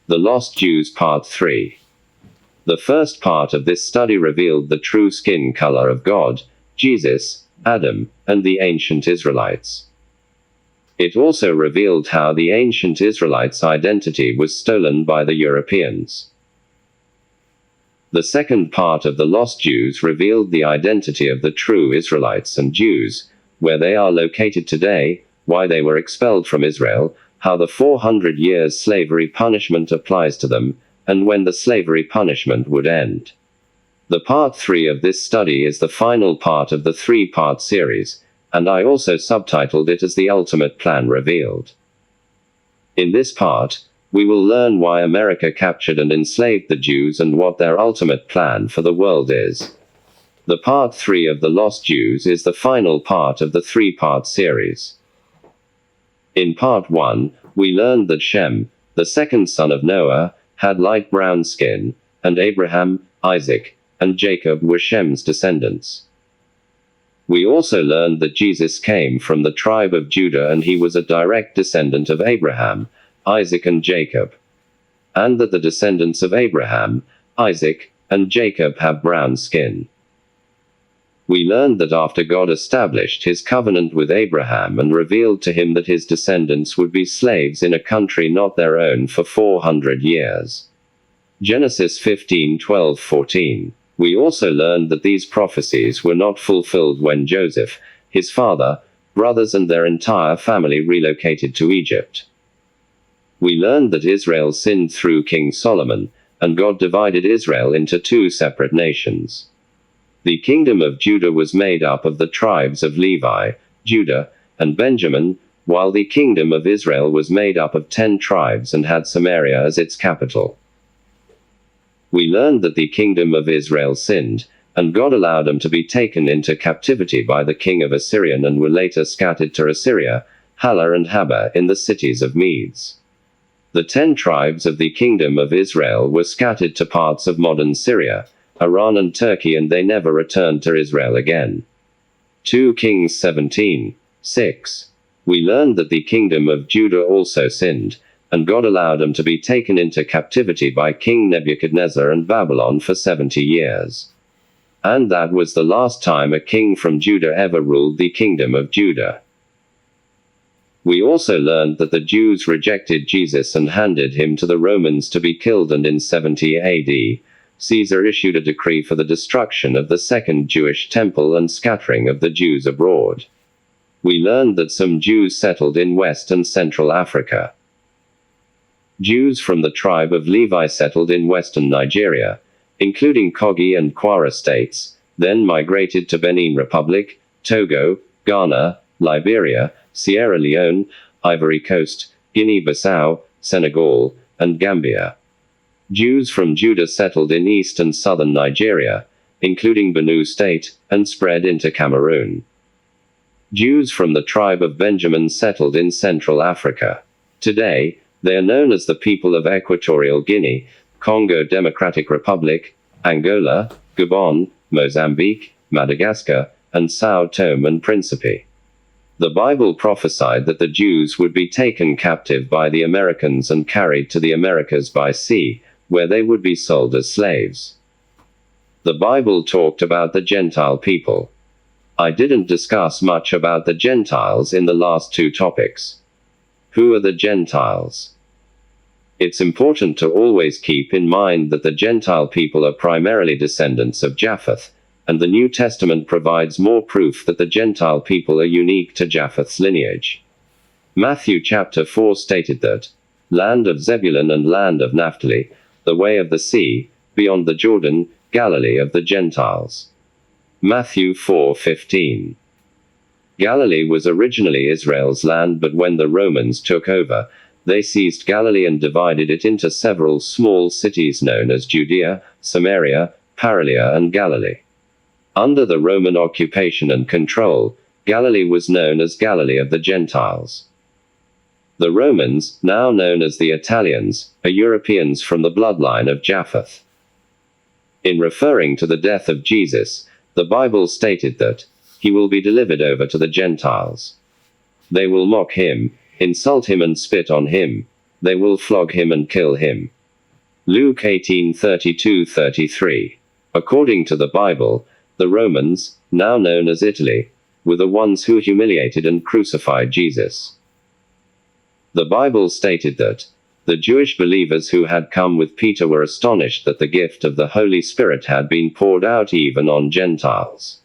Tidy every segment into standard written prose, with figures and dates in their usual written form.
The Lost Jews Part 3. The first part of this study revealed the true skin color of God, Jesus, Adam, and the ancient Israelites. It also revealed how the ancient Israelites' identity was stolen by the Europeans. The second part of the Lost Jews revealed the identity of the true Israelites and Jews, where they are located today, why they were expelled from Israel, how the 400 years slavery punishment applies to them, and when the slavery punishment would end. The part 3 of this study is the final part of the 3-part series, and I also subtitled it as The Ultimate Plan Revealed. In this part, we will learn why America captured and enslaved the Jews and what their ultimate plan for the world is. The part 3 of the Lost Jews is the final part of the 3-part series. In part 1, we learned that Shem, the second son of Noah, had light brown skin, and Abraham, Isaac, and Jacob were Shem's descendants. We also learned that Jesus came from the tribe of Judah and he was a direct descendant of Abraham, Isaac and Jacob. And that the descendants of Abraham, Isaac, and Jacob have brown skin. We learned that after God established his covenant with Abraham and revealed to him that his descendants would be slaves in a country not their own for 400 years. Genesis 15:12-14. We also learned that these prophecies were not fulfilled when Joseph, his father, brothers and their entire family relocated to Egypt. We learned that Israel sinned through King Solomon, and God divided Israel into 2 separate nations. The kingdom of Judah was made up of the tribes of Levi, Judah, and Benjamin, while the kingdom of Israel was made up of 10 tribes and had Samaria as its capital. We learned that the kingdom of Israel sinned, and God allowed them to be taken into captivity by the king of Assyria and were later scattered to Assyria, Halah and Habah in the cities of Medes. The 10 tribes of the kingdom of Israel were scattered to parts of modern Syria, Iran and Turkey, and they never returned to Israel again. 2 Kings 17:6. We learned that the kingdom of Judah also sinned, and God allowed them to be taken into captivity by King Nebuchadnezzar and Babylon for 70 years. And that was the last time a king from Judah ever ruled the kingdom of Judah. We also learned that the Jews rejected Jesus and handed him to the Romans to be killed, and in 70 AD, Caesar issued a decree for the destruction of the second Jewish temple and scattering of the Jews abroad. We learned that some Jews settled in West and Central Africa. Jews from the tribe of Levi settled in western Nigeria, including Kogi and Kwara states, then migrated to Benin Republic, Togo, Ghana, Liberia, Sierra Leone, Ivory Coast, Guinea-Bissau, Senegal, and Gambia. Jews from Judah settled in east and southern Nigeria, including Benue State, and spread into Cameroon. Jews from the tribe of Benjamin settled in Central Africa. Today, they are known as the people of Equatorial Guinea, Congo Democratic Republic, Angola, Gabon, Mozambique, Madagascar, and São Tomé and Príncipe. The Bible prophesied that the Jews would be taken captive by the Americans and carried to the Americas by sea, where they would be sold as slaves. The Bible talked about the Gentile people. I didn't discuss much about the Gentiles in the last 2 topics. Who are the Gentiles? It's important to always keep in mind that the Gentile people are primarily descendants of Japheth, and the New Testament provides more proof that the Gentile people are unique to Japheth's lineage. Matthew chapter 4 stated that, "Land of Zebulun and land of Naphtali, the way of the sea, beyond the Jordan, Galilee of the Gentiles." Matthew 4:15. Galilee was originally Israel's land, but when the Romans took over, they seized Galilee and divided it into several small cities known as Judea, Samaria, Paralia and Galilee. Under the Roman occupation and control, Galilee was known as Galilee of the Gentiles. The Romans, now known as the Italians, are Europeans from the bloodline of Japheth. In referring to the death of Jesus, the Bible stated that, "He will be delivered over to the Gentiles. They will mock him, insult him and spit on him. They will flog him and kill him. Luke 18:32-33. According to the Bible, the Romans, now known as Italy, were the ones who humiliated and crucified Jesus. The Bible stated that the Jewish believers who had come with Peter were astonished that the gift of the Holy Spirit had been poured out even on Gentiles.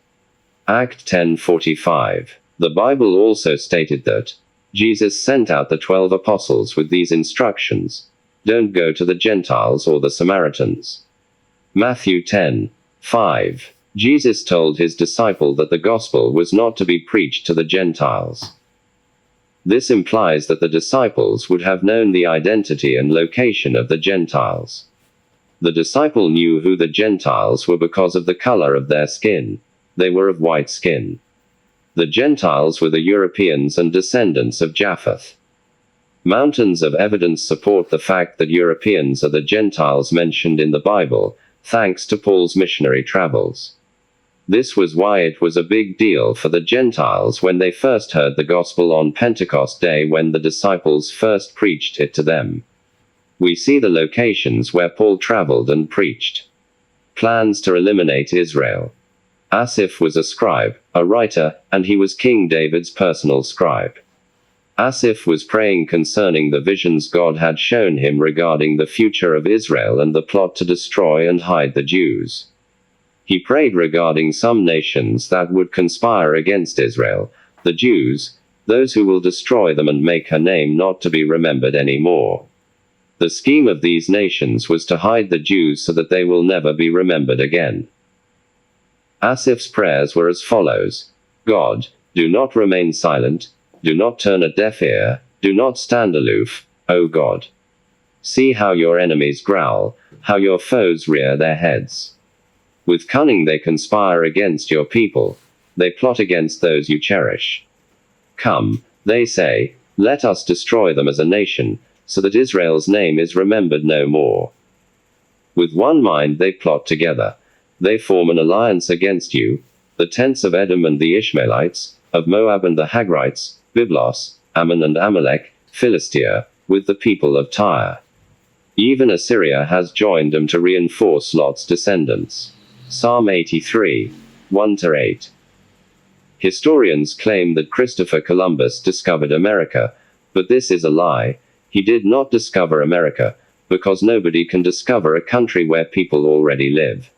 Act 10:45. The Bible also stated that Jesus sent out the 12 apostles with these instructions: don't go to the Gentiles or the Samaritans. Matthew 10:5. Jesus told his disciple that the gospel was not to be preached to the Gentiles. This implies that the disciples would have known the identity and location of the Gentiles. The disciple knew who the Gentiles were because of the color of their skin. They were of white skin. The Gentiles were the Europeans and descendants of Japheth. Mountains of evidence support the fact that Europeans are the Gentiles mentioned in the Bible, thanks to Paul's missionary travels. This was why it was a big deal for the Gentiles when they first heard the gospel on Pentecost Day, when the disciples first preached it to them. We see the locations where Paul traveled and preached. Plans to eliminate Israel. Asaph was a scribe, a writer, and he was King David's personal scribe. Asaph was praying concerning the visions God had shown him regarding the future of Israel and the plot to destroy and hide the Jews. He prayed regarding some nations that would conspire against Israel, the Jews, those who will destroy them and make her name not to be remembered anymore. The scheme of these nations was to hide the Jews so that they will never be remembered again. Asaph's prayers were as follows: God, do not remain silent, do not turn a deaf ear, do not stand aloof, O God. See how your enemies growl, how your foes rear their heads. With cunning they conspire against your people, they plot against those you cherish. Come, they say, let us destroy them as a nation, so that Israel's name is remembered no more. With one mind they plot together. They form an alliance against you, the tents of Edom and the Ishmaelites, of Moab and the Hagrites, Byblos, Ammon and Amalek, Philistia, with the people of Tyre. Even Assyria has joined them to reinforce Lot's descendants. Psalm 83, 1-8. Historians claim that Christopher Columbus discovered America, but this is a lie. He did not discover America, because nobody can discover a country where people already live.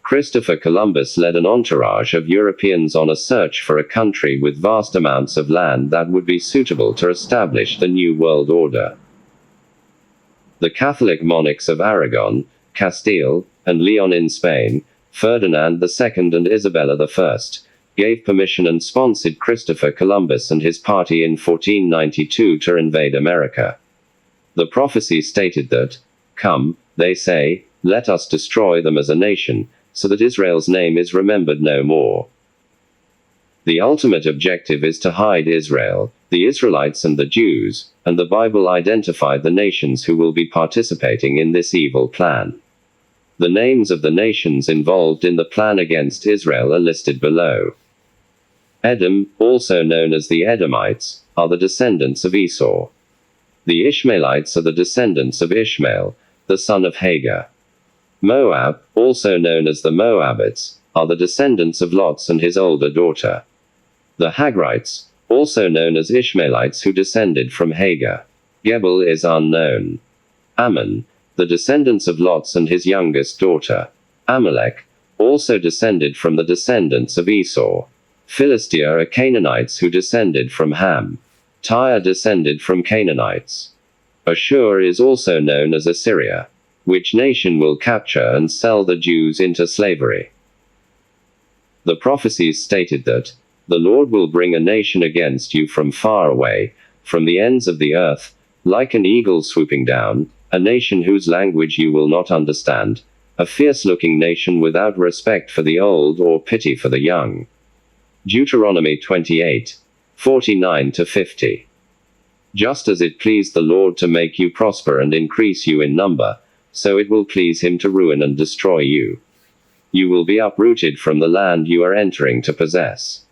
Christopher Columbus led an entourage of Europeans on a search for a country with vast amounts of land that would be suitable to establish the New World Order. The Catholic monarchs of Aragon, Castile, and Leon in Spain, Ferdinand II and Isabella I, gave permission and sponsored Christopher Columbus and his party in 1492 to invade America. The prophecy stated that, come, they say, let us destroy them as a nation, so that Israel's name is remembered no more. The ultimate objective is to hide Israel, the Israelites and the Jews, and the Bible identified the nations who will be participating in this evil plan. The names of the nations involved in the plan against Israel are listed below. Edom, also known as the Edomites, are the descendants of Esau. The Ishmaelites are the descendants of Ishmael, the son of Hagar. Moab, also known as the Moabites, are the descendants of Lot and his older daughter. The Hagrites, also known as Ishmaelites who descended from Hagar. Gebel is unknown. Ammon, the descendants of Lot and his youngest daughter. Amalek, also descended from the descendants of Esau. Philistia are Canaanites who descended from Ham. Tyre descended from Canaanites. Ashur is also known as Assyria, which nation will capture and sell the Jews into slavery. The prophecies stated that, the Lord will bring a nation against you from far away, from the ends of the earth, like an eagle swooping down, a nation whose language you will not understand, a fierce-looking nation without respect for the old or pity for the young. Deuteronomy 28, 49-50. Just as it pleased the Lord to make you prosper and increase you in number, so it will please him to ruin and destroy you. You will be uprooted from the land you are entering to possess.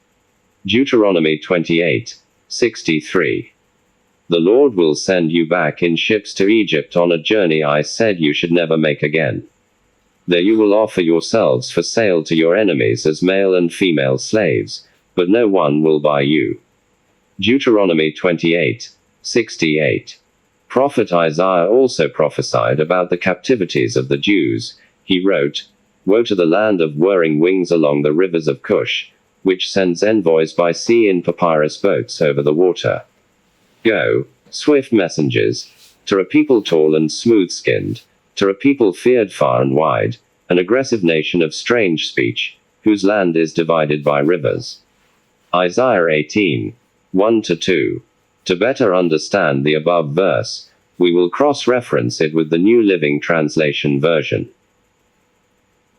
Deuteronomy 28, 63. The Lord will send you back in ships to Egypt on a journey I said you should never make again. There you will offer yourselves for sale to your enemies as male and female slaves, but no one will buy you. Deuteronomy 28:68. Prophet Isaiah also prophesied about the captivities of the Jews. He wrote, "Woe to the land of whirring wings along the rivers of Cush, which sends envoys by sea in papyrus boats over the water. Go, swift messengers, to a people tall and smooth-skinned, to a people feared far and wide, an aggressive nation of strange speech, whose land is divided by rivers." Isaiah 18:1-2. To better understand the above verse, we will cross-reference it with the New Living Translation version.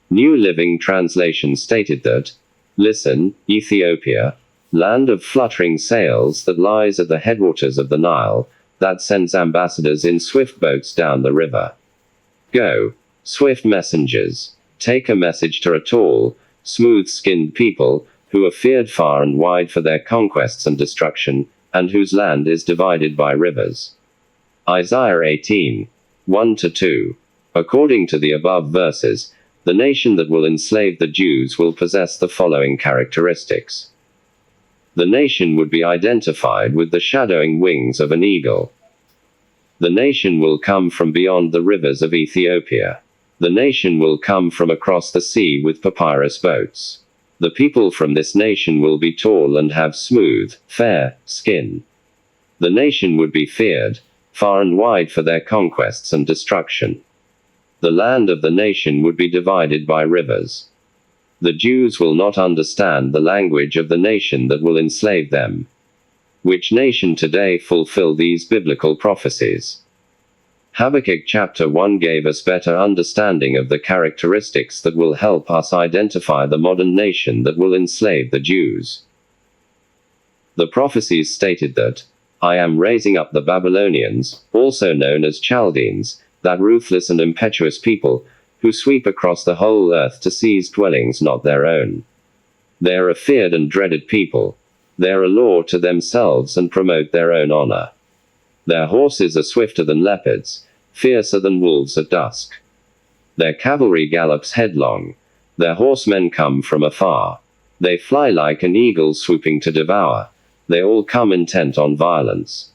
New Living Translation stated that, "Listen, Ethiopia, land of fluttering sails that lies at the headwaters of the Nile, that sends ambassadors in swift boats down the river. Go, swift messengers, take a message to a tall, smooth-skinned people, who are feared far and wide for their conquests and destruction, and whose land is divided by rivers." Isaiah 18:1-2. According to the above verses, the nation that will enslave the Jews will possess the following characteristics. The nation would be identified with the shadowing wings of an eagle. The nation will come from beyond the rivers of Ethiopia. The nation will come from across the sea with papyrus boats. The people from this nation will be tall and have smooth, fair skin. The nation would be feared far and wide for their conquests and destruction. The land of the nation would be divided by rivers. The Jews will not understand the language of the nation that will enslave them. Which nation today fulfill these biblical prophecies? Habakkuk chapter 1 gave us better understanding of the characteristics that will help us identify the modern nation that will enslave the Jews. The prophecies stated that, "I am raising up the Babylonians, also known as Chaldeans, that ruthless and impetuous people, who sweep across the whole earth to seize dwellings not their own. They are a feared and dreaded people. They are a law to themselves and promote their own honor. Their horses are swifter than leopards, fiercer than wolves at dusk. Their cavalry gallops headlong. Their horsemen come from afar. They fly like an eagle swooping to devour. They all come intent on violence.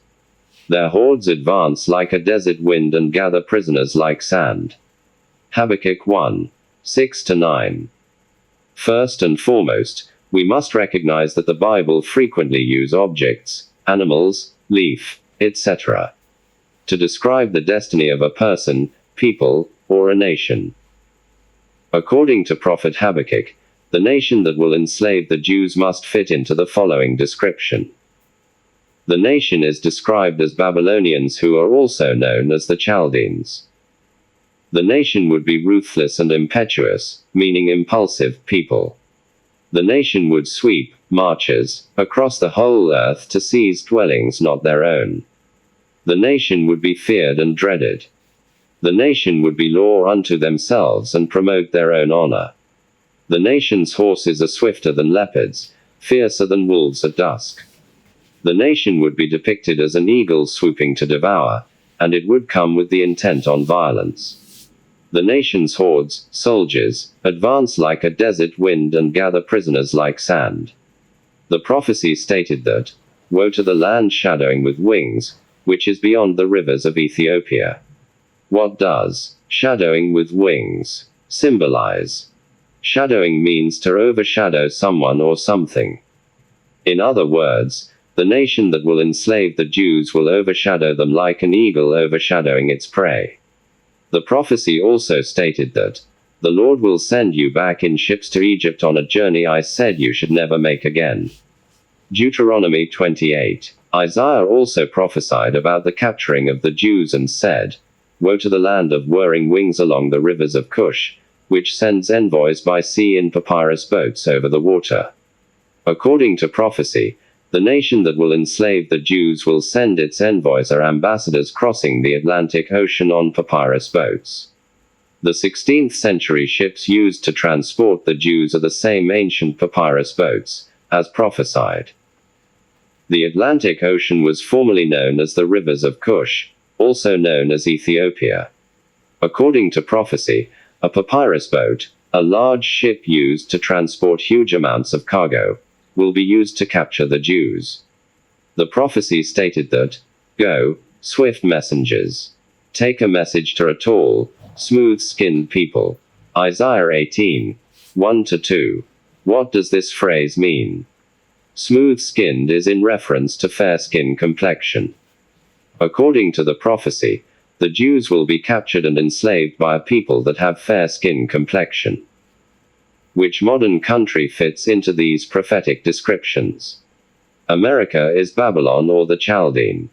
Their hordes advance like a desert wind and gather prisoners like sand." Habakkuk 1:6-9. First and foremost, we must recognize that the Bible frequently uses objects, animals, leaf, etc. to describe the destiny of a person, people, or a nation. According to Prophet Habakkuk, the nation that will enslave the Jews must fit into the following description. The nation is described as Babylonians, who are also known as the Chaldeans. The nation would be ruthless and impetuous, meaning impulsive people. The nation would sweep, marches, across the whole earth to seize dwellings not their own. The nation would be feared and dreaded. The nation would be law unto themselves and promote their own honor. The nation's horses are swifter than leopards, fiercer than wolves at dusk. The nation would be depicted as an eagle swooping to devour, and it would come with the intent on violence. The nation's hordes, soldiers, advance like a desert wind and gather prisoners like sand. The prophecy stated that, "Woe to the land shadowing with wings, which is beyond the rivers of Ethiopia." What does shadowing with wings symbolize? Shadowing means to overshadow someone or something. In other words, the nation that will enslave the Jews will overshadow them like an eagle overshadowing its prey. The prophecy also stated that, "The Lord will send you back in ships to Egypt on a journey I said you should never make again." Deuteronomy 28. Isaiah also prophesied about the capturing of the Jews and said, "Woe to the land of whirring wings along the rivers of Cush, which sends envoys by sea in papyrus boats over the water." According to prophecy, the nation that will enslave the Jews will send its envoys or ambassadors crossing the Atlantic Ocean on papyrus boats. The 16th century ships used to transport the Jews are the same ancient papyrus boats, as prophesied. The Atlantic Ocean was formerly known as the rivers of Cush, also known as Ethiopia. According to prophecy, a papyrus boat, a large ship used to transport huge amounts of cargo, will be used to capture the Jews. The prophecy stated that, "Go, swift messengers. Take a message to a tall, smooth-skinned people." Isaiah 18, 1-2. What does this phrase mean? Smooth-skinned is in reference to fair skin complexion. According to the prophecy, the Jews will be captured and enslaved by a people that have fair skin complexion. Which modern country fits into these prophetic descriptions? America is Babylon or the Chaldean.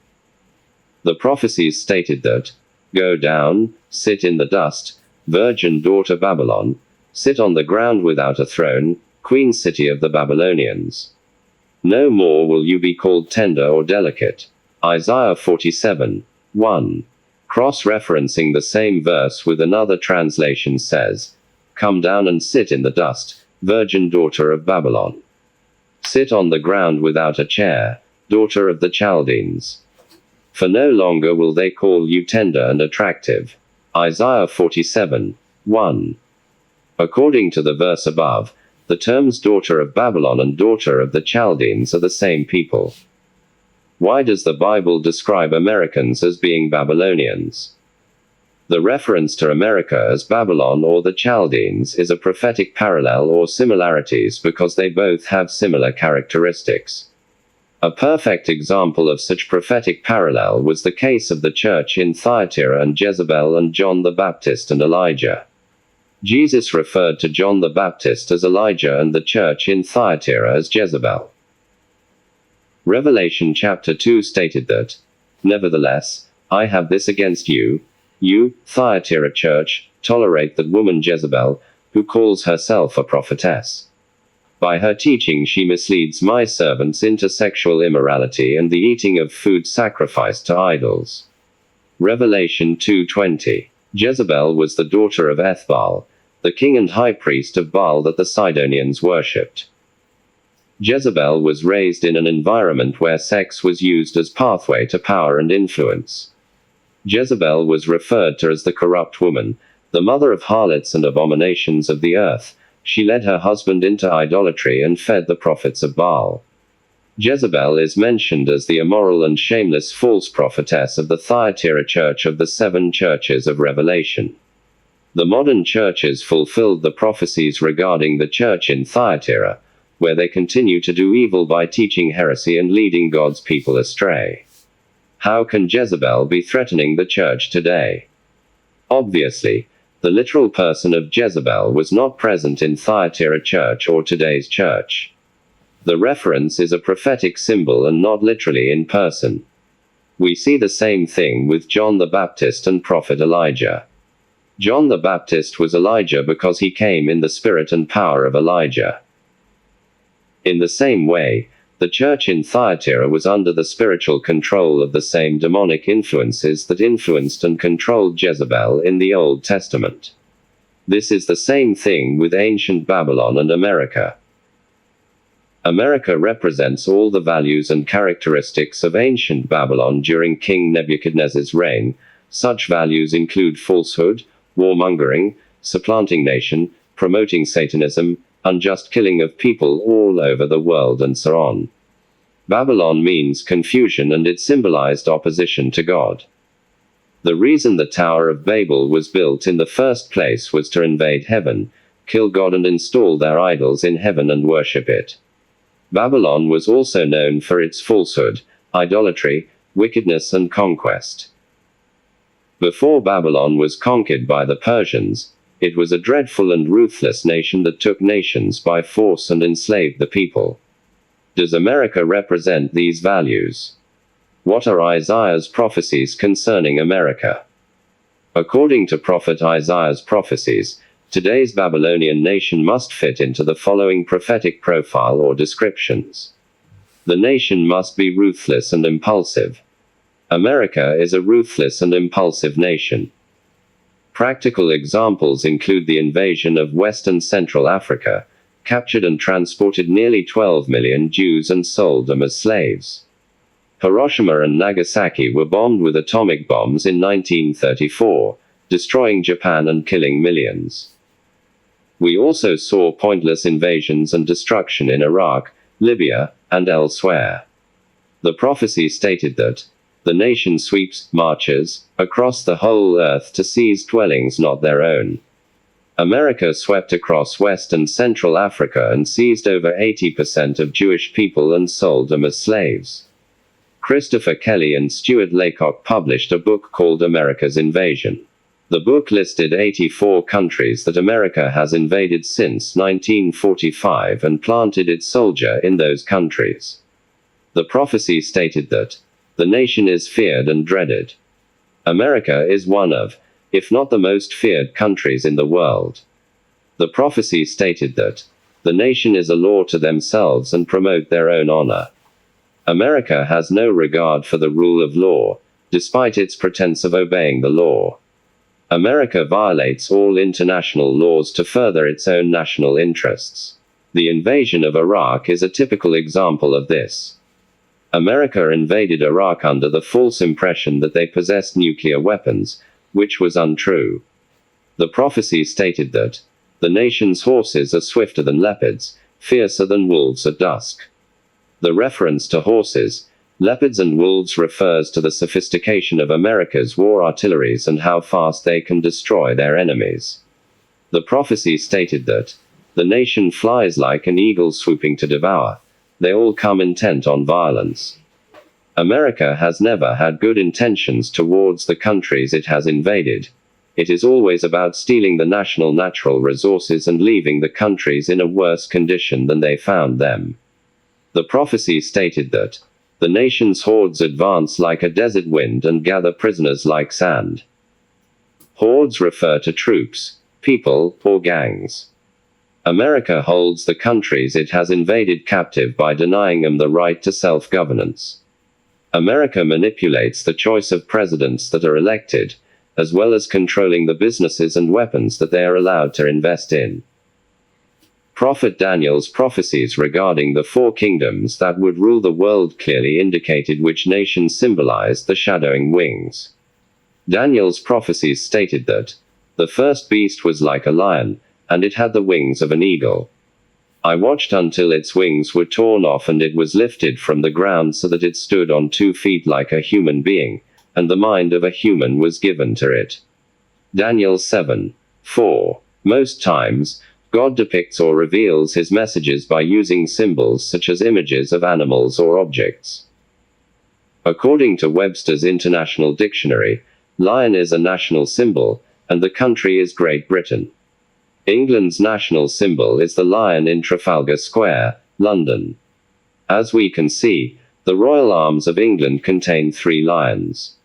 The prophecies stated that, "Go down, sit in the dust, virgin daughter Babylon, sit on the ground without a throne, queen city of the Babylonians. No more will you be called tender or delicate." Isaiah 47, 1. Cross-referencing the same verse with another translation says, "Come down and sit in the dust, virgin daughter of Babylon. Sit on the ground without a chair, daughter of the Chaldeans. For no longer will they call you tender and attractive." Isaiah 47, 1. According to the verse above, the terms daughter of Babylon and daughter of the Chaldeans are the same people. Why does the Bible describe Americans as being Babylonians? The reference to America as Babylon or the Chaldeans is a prophetic parallel or similarities because they both have similar characteristics. A perfect example of such prophetic parallel was the case of the church in Thyatira and Jezebel and John the Baptist and Elijah. Jesus referred to John the Baptist as Elijah and the church in Thyatira as Jezebel. Revelation chapter 2 stated that, "Nevertheless, I have this against you, you, Thyatira church, tolerate that woman Jezebel, who calls herself a prophetess. By her teaching she misleads my servants into sexual immorality and the eating of food sacrificed to idols." Revelation 2:20. Jezebel was the daughter of Ethbaal, the king and high priest of Baal that the Sidonians worshipped. Jezebel was raised in an environment where sex was used as pathway to power and influence. Jezebel was referred to as the corrupt woman, the mother of harlots and abominations of the earth. She led her husband into idolatry and fed the prophets of Baal. Jezebel is mentioned as the immoral and shameless false prophetess of the Thyatira church of the 7 churches of Revelation. The modern churches fulfilled the prophecies regarding the church in Thyatira, where they continue to do evil by teaching heresy and leading God's people astray. How can Jezebel be threatening the church today? Obviously, the literal person of Jezebel was not present in Thyatira church or today's church. The reference is a prophetic symbol and not literally in person. We see the same thing with John the Baptist and prophet Elijah. John the Baptist was Elijah because he came in the spirit and power of Elijah. In the same way, the church in Thyatira was under the spiritual control of the same demonic influences that influenced and controlled Jezebel in the Old Testament. This is the same thing with ancient Babylon and America. America represents all the values and characteristics of ancient Babylon during King Nebuchadnezzar's reign. Such values include falsehood, warmongering, supplanting nation, promoting Satanism, unjust killing of people all over the world, and so on. Babylon means confusion and it symbolized opposition to God. The reason the Tower of Babel was built in the first place was to invade heaven, kill God and install their idols in heaven and worship it. Babylon was also known for its falsehood, idolatry, wickedness and conquest. Before Babylon was conquered by the Persians, it was a dreadful and ruthless nation that took nations by force and enslaved the people. Does America represent these values? What are Isaiah's prophecies concerning America? According to prophet Isaiah's prophecies, today's Babylonian nation must fit into the following prophetic profile or descriptions. The nation must be ruthless and impulsive. America is a ruthless and impulsive nation. Practical examples include the invasion of West and Central Africa, captured and transported nearly 12 million Jews and sold them as slaves. Hiroshima and Nagasaki were bombed with atomic bombs in 1934, destroying Japan and killing millions. We also saw pointless invasions and destruction in Iraq, Libya, and elsewhere. The prophecy stated that the nation sweeps, marches, across the whole earth to seize dwellings not their own. America swept across West and Central Africa and seized over 80% of Jewish people and sold them as slaves. Christopher Kelly and Stuart Laycock published a book called America's Invasion. The book listed 84 countries that America has invaded since 1945 and planted its soldier in those countries. The prophecy stated that the nation is feared and dreaded. America is one of, if not the most feared countries in the world. The prophecy stated that the nation is a law to themselves and promote their own honor. America has no regard for the rule of law, despite its pretense of obeying the law. America violates all international laws to further its own national interests. The invasion of Iraq is a typical example of this. America invaded Iraq under the false impression that they possessed nuclear weapons, which was untrue. The prophecy stated that the nation's horses are swifter than leopards, fiercer than wolves at dusk. The reference to horses, leopards and wolves refers to the sophistication of America's war artilleries and how fast they can destroy their enemies. The prophecy stated that the nation flies like an eagle swooping to devour. They all come intent on violence. America has never had good intentions towards the countries it has invaded. It is always about stealing the national natural resources and leaving the countries in a worse condition than they found them. The prophecy stated that the nation's hordes advance like a desert wind and gather prisoners like sand. Hordes refer to troops, people, or gangs. America holds the countries it has invaded captive by denying them the right to self-governance. America manipulates the choice of presidents that are elected, as well as controlling the businesses and weapons that they are allowed to invest in. Prophet Daniel's prophecies regarding the four kingdoms that would rule the world clearly indicated which nations symbolized the shadowing wings. Daniel's prophecies stated that the first beast was like a lion, and it had the wings of an eagle. I watched until its wings were torn off and it was lifted from the ground so that it stood on 2 feet like a human being, and the mind of a human was given to it. Daniel 7:4. Most times, God depicts or reveals his messages by using symbols such as images of animals or objects. According to Webster's International Dictionary, lion is a national symbol, and the country is Great Britain. England's national symbol is the lion in Trafalgar Square, London. As we can see, the royal arms of England contain 3 lions.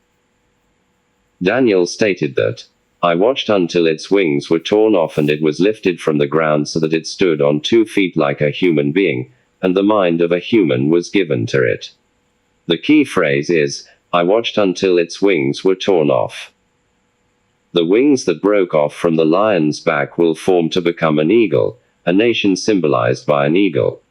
Daniel stated that I watched until its wings were torn off and it was lifted from the ground so that it stood on 2 feet like a human being, and the mind of a human was given to it. The key phrase is, I watched until its wings were torn off. The wings that broke off from the lion's back will form to become an eagle, a nation symbolized by an eagle.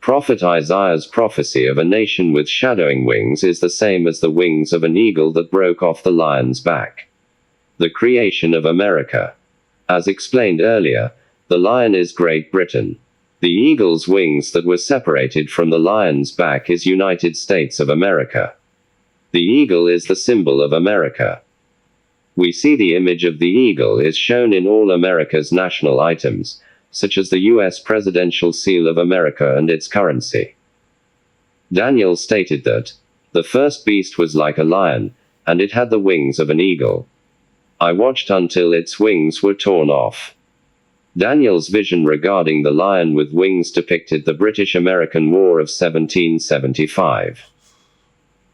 Prophet Isaiah's prophecy of a nation with shadowing wings is the same as the wings of an eagle that broke off the lion's back. The creation of America. As explained earlier, the lion is Great Britain. The eagle's wings that were separated from the lion's back is United States of America. The eagle is the symbol of America. We see the image of the eagle is shown in all America's national items, such as the U.S. Presidential Seal of America and its currency. Daniel stated that the first beast was like a lion, and it had the wings of an eagle. I watched until its wings were torn off. Daniel's vision regarding the lion with wings depicted the British-American War of 1775.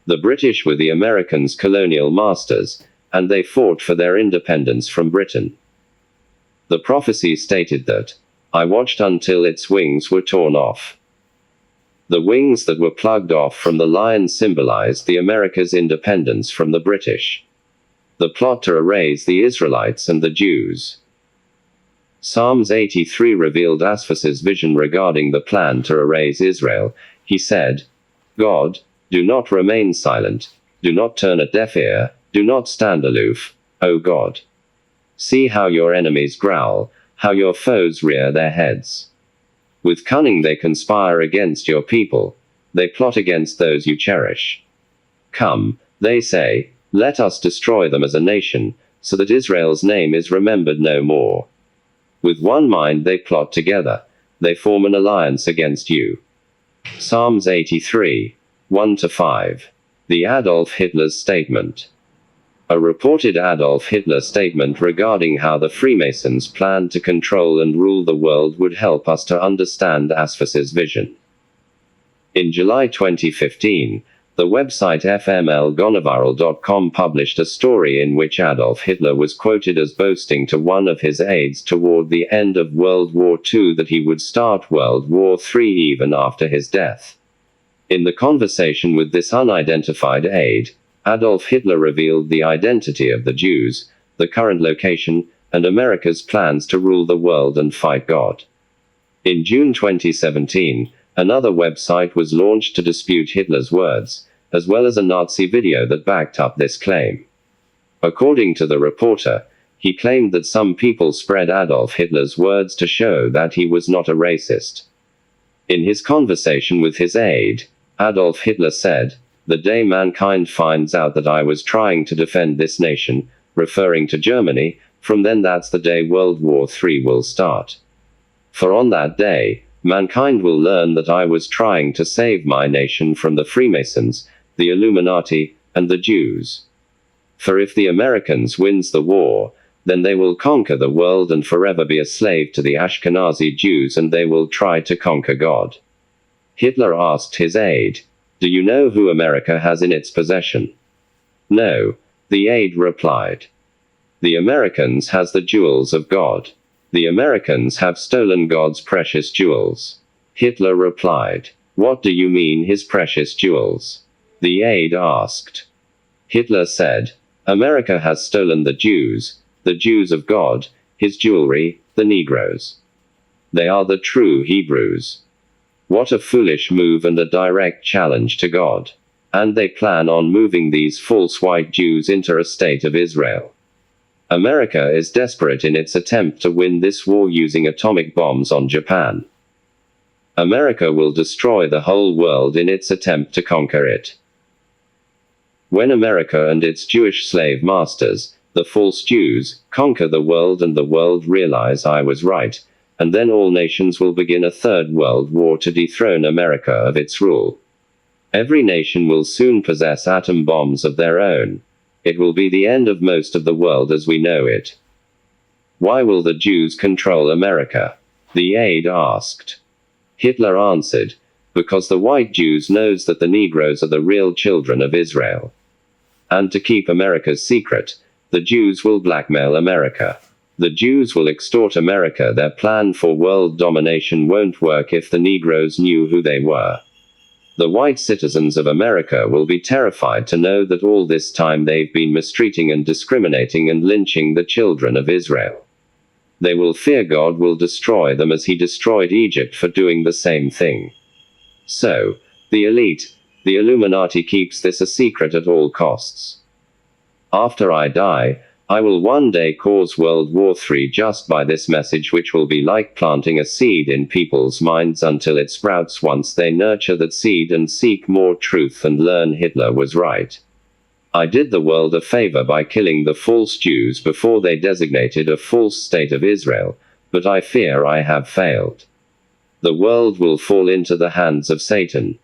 The British were the Americans' colonial masters, and they fought for their independence from Britain. The prophecy stated that I watched until its wings were torn off. The wings that were plugged off from the lion symbolized the America's independence from the British. The plot to erase the Israelites and the Jews. Psalms 83 revealed Asphus's vision regarding the plan to erase Israel. He said, God, Do not remain silent. Do not turn a deaf ear. Do not stand aloof, O God. See how your enemies growl, how your foes rear their heads. With cunning they conspire against your people. They plot against those you cherish. Come, they say, let us destroy them as a nation, so that Israel's name is remembered no more. With one mind they plot together. They form an alliance against you. Psalms 83, 1-5. The Adolf Hitler's statement. A reported Adolf Hitler statement regarding how the Freemasons planned to control and rule the world would help us to understand Asphus's vision. In July 2015, the website fmlgonaviral.com published a story in which Adolf Hitler was quoted as boasting to one of his aides toward the end of World War II that he would start World War III even after his death. In the conversation with this unidentified aide, Adolf Hitler revealed the identity of the Jews, the current location, and America's plans to rule the world and fight God. In June 2017, another website was launched to dispute Hitler's words, as well as a Nazi video that backed up this claim. According to the reporter, he claimed that some people spread Adolf Hitler's words to show that he was not a racist. In his conversation with his aide, Adolf Hitler said, "The day mankind finds out that I was trying to defend this nation," referring to Germany, "from then that's the day World War III will start. For on that day, mankind will learn that I was trying to save my nation from the Freemasons, the Illuminati, and the Jews. For if the Americans wins the war, then they will conquer the world and forever be a slave to the Ashkenazi Jews, and they will try to conquer God." Hitler asked his aide, "Do you know who America has in its possession?" "No," the aide replied. "The Americans has the jewels of God. The Americans have stolen God's precious jewels." Hitler replied, "What do you mean his precious jewels?" the aide asked. Hitler said, "America has stolen the Jews of God, his jewelry, the Negroes. They are the true Hebrews. What a foolish move and a direct challenge to God. And they plan on moving these false white Jews into a state of Israel. America is desperate in its attempt to win this war using atomic bombs on Japan. America will destroy the whole world in its attempt to conquer it. When America and its Jewish slave masters, the false Jews, conquer the world and the world realize I was right, and then all nations will begin a third world war to dethrone America of its rule. Every nation will soon possess atom bombs of their own. It will be the end of most of the world as we know it." "Why will the Jews control America?" the aide asked. Hitler answered, "Because the white Jews knows that the Negroes are the real children of Israel. And to keep America's secret, the Jews will blackmail America. The Jews will extort America. Their plan for world domination won't work if the Negroes knew who they were. The white citizens of America will be terrified to know that all this time they've been mistreating and discriminating and lynching the children of Israel. They will fear God will destroy them as he destroyed Egypt for doing the same thing. So, the elite, the Illuminati, keeps this a secret at all costs. After I die, I will one day cause World War III just by this message, which will be like planting a seed in people's minds until it sprouts once they nurture that seed and seek more truth and learn Hitler was right. I did the world a favor by killing the false Jews before they designated a false state of Israel, but I fear I have failed. The world will fall into the hands of Satan."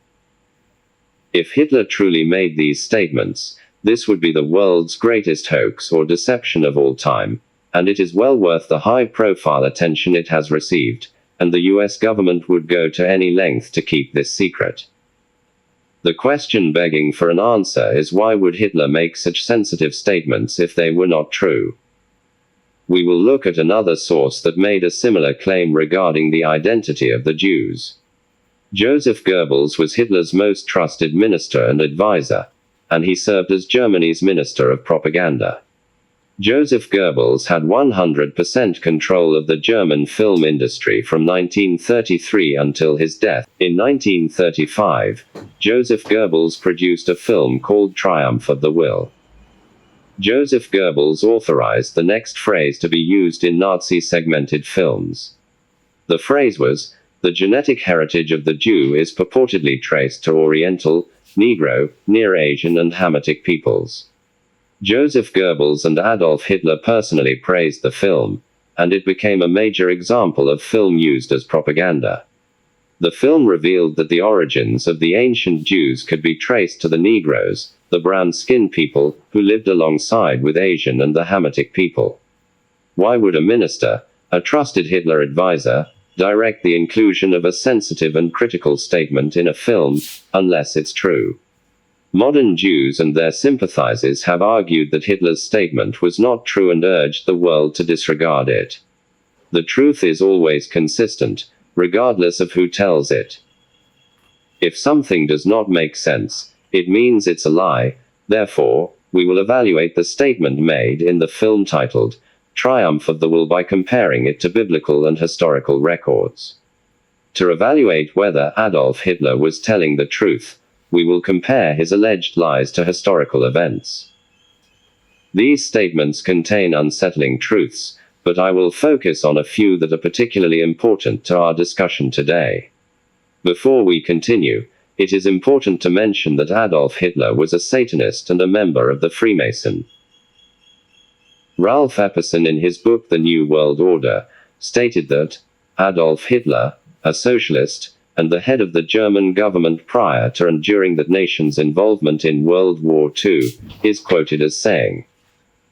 If Hitler truly made these statements, this would be the world's greatest hoax or deception of all time, and it is well worth the high-profile attention it has received, and the US government would go to any length to keep this secret. The question begging for an answer is, why would Hitler make such sensitive statements if they were not true? We will look at another source that made a similar claim regarding the identity of the Jews. Joseph Goebbels was Hitler's most trusted minister and advisor, and he served as Germany's Minister of Propaganda. Joseph Goebbels had 100% control of the German film industry from 1933 until his death. In 1935, Joseph Goebbels produced a film called Triumph of the Will. Joseph Goebbels authorized the next phrase to be used in Nazi segmented films. The phrase was, "The genetic heritage of the Jew is purportedly traced to Oriental, Negro, Near Asian and Hamitic peoples." Joseph Goebbels and Adolf Hitler personally praised the film, and it became a major example of film used as propaganda. The film revealed that the origins of the ancient Jews could be traced to the Negroes, the brown-skinned people, who lived alongside with Asian and the Hamitic people. Why would a minister, a trusted Hitler advisor, direct the inclusion of a sensitive and critical statement in a film, unless it's true? Modern Jews and their sympathizers have argued that Hitler's statement was not true and urged the world to disregard it. The truth is always consistent, regardless of who tells it. If something does not make sense, it means it's a lie. Therefore, we will evaluate the statement made in the film titled Triumph of the Will by comparing it to biblical and historical records. To evaluate whether Adolf Hitler was telling the truth, we will compare his alleged lies to historical events. These statements contain unsettling truths, but I will focus on a few that are particularly important to our discussion today. Before we continue, it is important to mention that Adolf Hitler was a Satanist and a member of the Freemason. Ralph Epperson, in his book The New World Order, stated that Adolf Hitler, a socialist, and the head of the German government prior to and during that nation's involvement in World War II, is quoted as saying,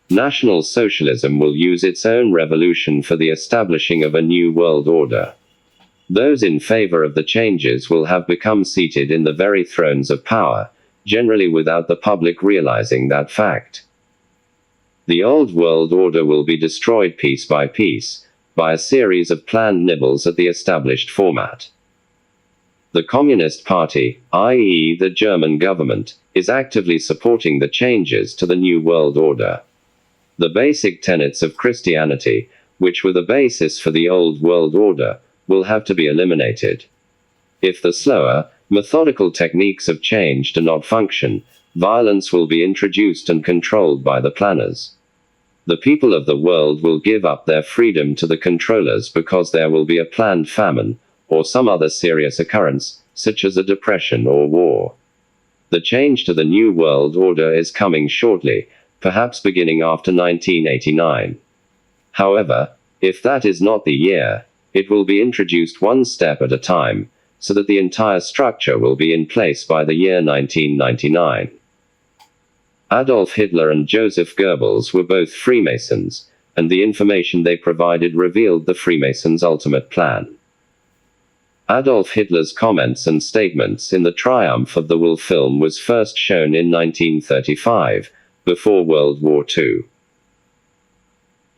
"National Socialism will use its own revolution for the establishing of a new world order. Those in favor of the changes will have become seated in the very thrones of power, generally without the public realizing that fact. The old world order will be destroyed piece by piece, by a series of planned nibbles at the established format. The Communist Party, i.e. the German government, is actively supporting the changes to the New World Order. The basic tenets of Christianity, which were the basis for the Old World Order, will have to be eliminated. If the slower, methodical techniques of change do not function, violence will be introduced and controlled by the planners. The people of the world will give up their freedom to the controllers because there will be a planned famine, or some other serious occurrence, such as a depression or war. The change to the New World Order is coming shortly, perhaps beginning after 1989. However, if that is not the year, it will be introduced one step at a time, so that the entire structure will be in place by the year 1999. Adolf Hitler and Joseph Goebbels were both Freemasons, and the information they provided revealed the Freemasons' ultimate plan. Adolf Hitler's comments and statements in the Triumph of the Will film was first shown in 1935, before World War II.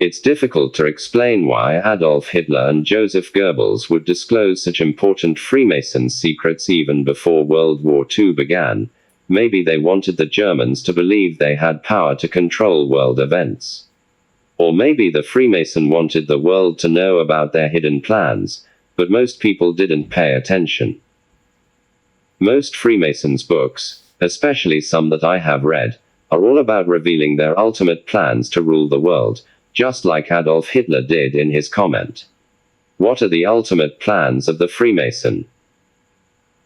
It's difficult to explain why Adolf Hitler and Joseph Goebbels would disclose such important Freemason secrets even before World War II began. Maybe they wanted the Germans to believe they had power to control world events. Or maybe the Freemason wanted the world to know about their hidden plans, but most people didn't pay attention. Most Freemasons' books, especially some that I have read, are all about revealing their ultimate plans to rule the world, just like Adolf Hitler did in his comment. What are the ultimate plans of the Freemason?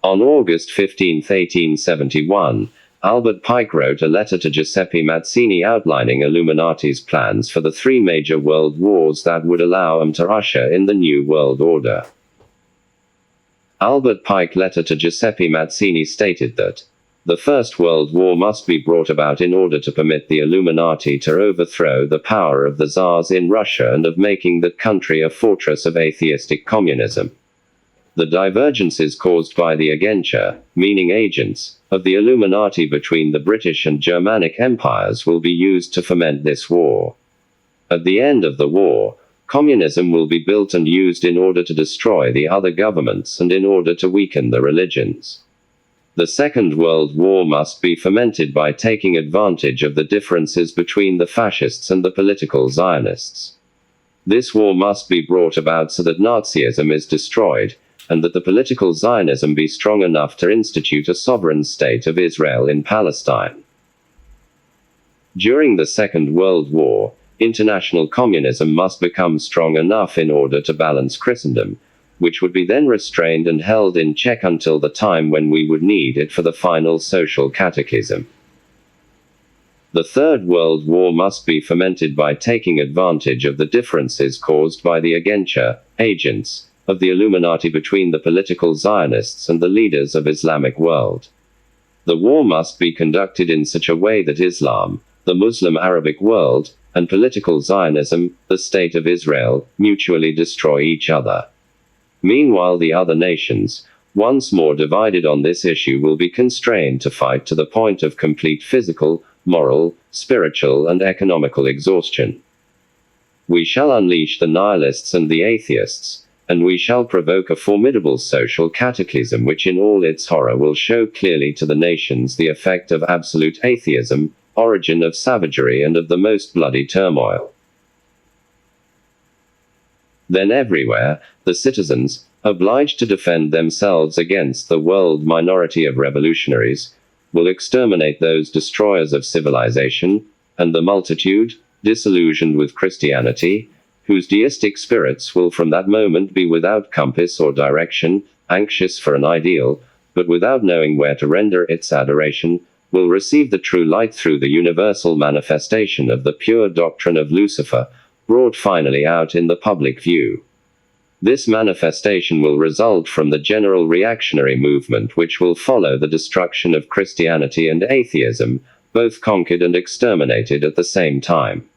On August 15, 1871, Albert Pike wrote a letter to Giuseppe Mazzini outlining Illuminati's plans for the three major world wars that would allow them to usher in the New World Order. Albert Pike's letter to Giuseppe Mazzini stated that the First World War must be brought about in order to permit the Illuminati to overthrow the power of the Tsars in Russia and of making that country a fortress of atheistic communism. The divergences caused by the agentur, meaning agents, of the Illuminati between the British and Germanic empires will be used to foment this war. At the end of the war, communism will be built and used in order to destroy the other governments and in order to weaken the religions. The Second World War must be fomented by taking advantage of the differences between the fascists and the political Zionists. This war must be brought about so that Nazism is destroyed, and that the political Zionism be strong enough to institute a sovereign state of Israel in Palestine. During the Second World War, international communism must become strong enough in order to balance Christendom, which would be then restrained and held in check until the time when we would need it for the final social catechism. The Third World War must be fomented by taking advantage of the differences caused by the agents of the Illuminati between the political Zionists and the leaders of Islamic world. The war must be conducted in such a way that Islam, the Muslim Arabic world, and political Zionism, the State of Israel, mutually destroy each other. Meanwhile, the other nations, once more divided on this issue, will be constrained to fight to the point of complete physical, moral, spiritual, and economical exhaustion. We shall unleash the nihilists and the atheists, and we shall provoke a formidable social cataclysm which in all its horror will show clearly to the nations the effect of absolute atheism, origin of savagery and of the most bloody turmoil. Then everywhere, the citizens, obliged to defend themselves against the world minority of revolutionaries, will exterminate those destroyers of civilization, and the multitude, disillusioned with Christianity, whose deistic spirits will from that moment be without compass or direction, anxious for an ideal, but without knowing where to render its adoration, will receive the true light through the universal manifestation of the pure doctrine of Lucifer, brought finally out in the public view. This manifestation will result from the general reactionary movement which will follow the destruction of Christianity and atheism, both conquered and exterminated at the same time.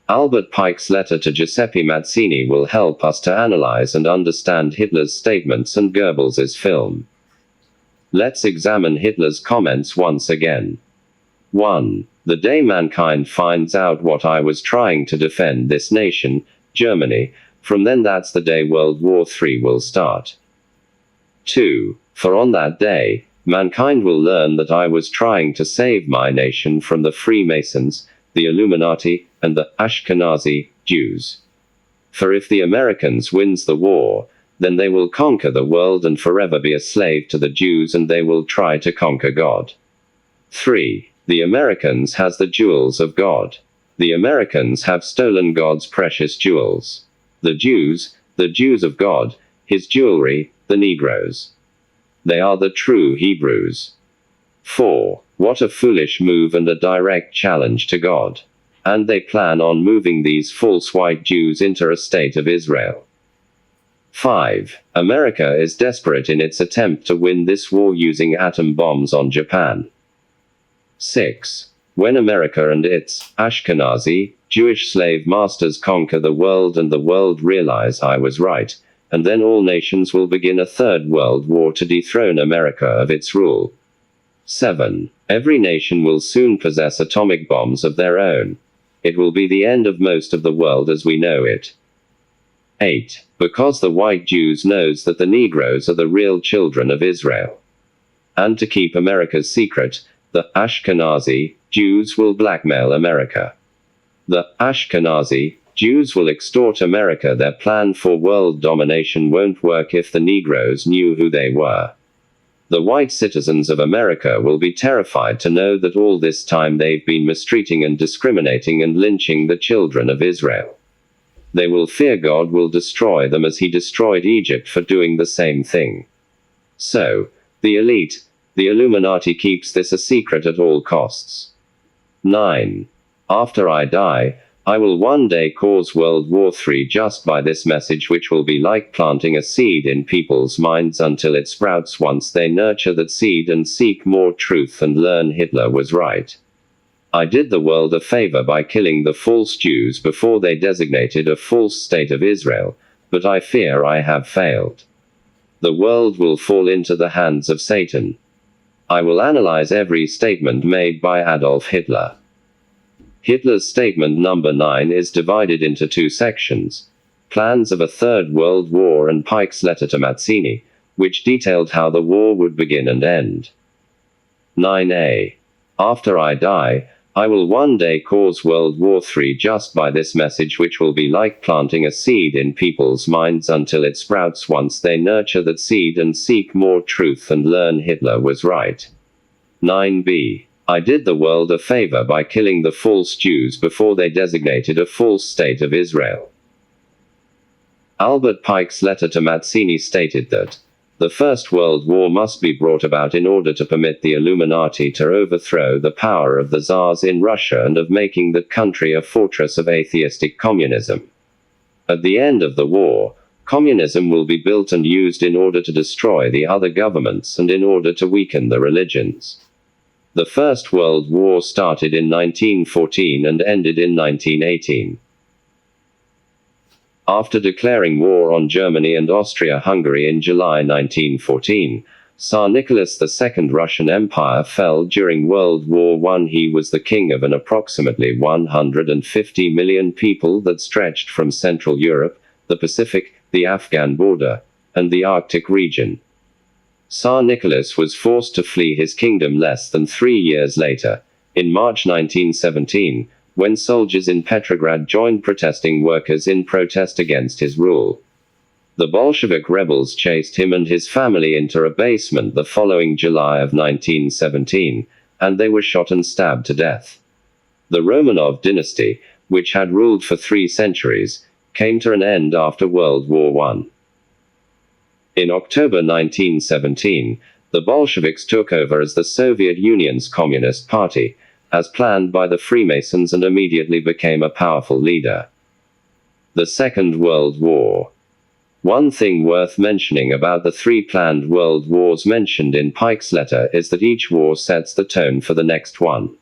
Albert Pike's letter to Giuseppe Mazzini will help us to analyze and understand Hitler's statements and Goebbels's film. Let's examine Hitler's comments once again. 1. The day mankind finds out what I was trying to defend this nation, Germany, from then that's the day World War III will start. 2. For on that day, mankind will learn that I was trying to save my nation from the Freemasons, the Illuminati, and the Ashkenazi Jews. For if the Americans wins the war, then they will conquer the world and forever be a slave to the Jews, and they will try to conquer God. 3. The Americans has the jewels of God. The Americans have stolen God's precious jewels. The Jews of God, his jewelry, the Negroes. They are the true Hebrews. 4. What a foolish move and a direct challenge to God. And they plan on moving these false white Jews into a state of Israel. 5. America is desperate in its attempt to win this war using atom bombs on Japan. 6. When America and its Ashkenazi, Jewish slave masters conquer the world and the world realize I was right, and then all nations will begin a third world war to dethrone America of its rule. 7. Every nation will soon possess atomic bombs of their own. It will be the end of most of the world as we know it. 8. Because the white Jews knows that the Negroes are the real children of Israel. And to keep America's secret, the Ashkenazi Jews will blackmail America. The Ashkenazi Jews will extort America. Their plan for world domination won't work if the Negroes knew who they were. The white citizens of America will be terrified to know that all this time they've been mistreating and discriminating and lynching the children of Israel. They will fear God will destroy them as he destroyed Egypt for doing the same thing. So, the elite, the Illuminati, keeps this a secret at all costs. 9. After I die, I will one day cause World War III just by this message, which will be like planting a seed in people's minds until it sprouts once they nurture that seed and seek more truth and learn Hitler was right. I did the world a favor by killing the false Jews before they designated a false state of Israel, but I fear I have failed. The world will fall into the hands of Satan. I will analyze every statement made by Adolf Hitler. Hitler's statement number 9 is divided into two sections: plans of a third world war and Pike's letter to Mazzini, which detailed how the war would begin and end. 9a. After I die, I will one day cause World War III just by this message, which will be like planting a seed in people's minds until it sprouts once they nurture that seed and seek more truth and learn Hitler was right. 9b. I did the world a favor by killing the false Jews before they designated a false state of Israel. Albert Pike's letter to Mazzini stated that the First World War must be brought about in order to permit the Illuminati to overthrow the power of the Tsars in Russia and of making that country a fortress of atheistic communism. At the end of the war, communism will be built and used in order to destroy the other governments and in order to weaken the religions. The First World War started in 1914 and ended in 1918. After declaring war on Germany and Austria-Hungary in July 1914, Tsar Nicholas II Russian Empire fell during World War I. He was the king of an approximately 150 million people that stretched from Central Europe, the Pacific, the Afghan border, and the Arctic region. Tsar Nicholas was forced to flee his kingdom less than 3 years later, in March 1917, when soldiers in Petrograd joined protesting workers in protest against his rule. The Bolshevik rebels chased him and his family into a basement the following July of 1917, and they were shot and stabbed to death. The Romanov dynasty, which had ruled for 3 centuries, came to an end after World War I. In October 1917, the Bolsheviks took over as the Soviet Union's Communist Party, as planned by the Freemasons, and immediately became a powerful leader. The Second World War. One thing worth mentioning about the 3 planned world wars mentioned in Pike's letter is that each war sets the tone for the next one.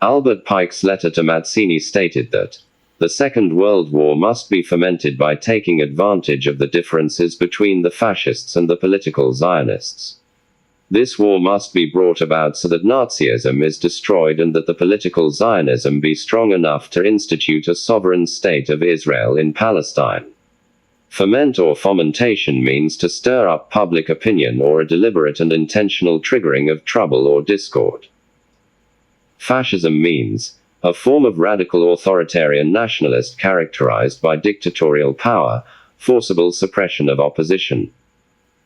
Albert Pike's letter to Mazzini stated that the Second World War must be fomented by taking advantage of the differences between the fascists and the political Zionists. This war must be brought about so that Nazism is destroyed and that the political Zionism be strong enough to institute a sovereign state of Israel in Palestine. Foment or fomentation means to stir up public opinion or a deliberate and intentional triggering of trouble or discord. Fascism means a form of radical authoritarian nationalist characterized by dictatorial power, forcible suppression of opposition.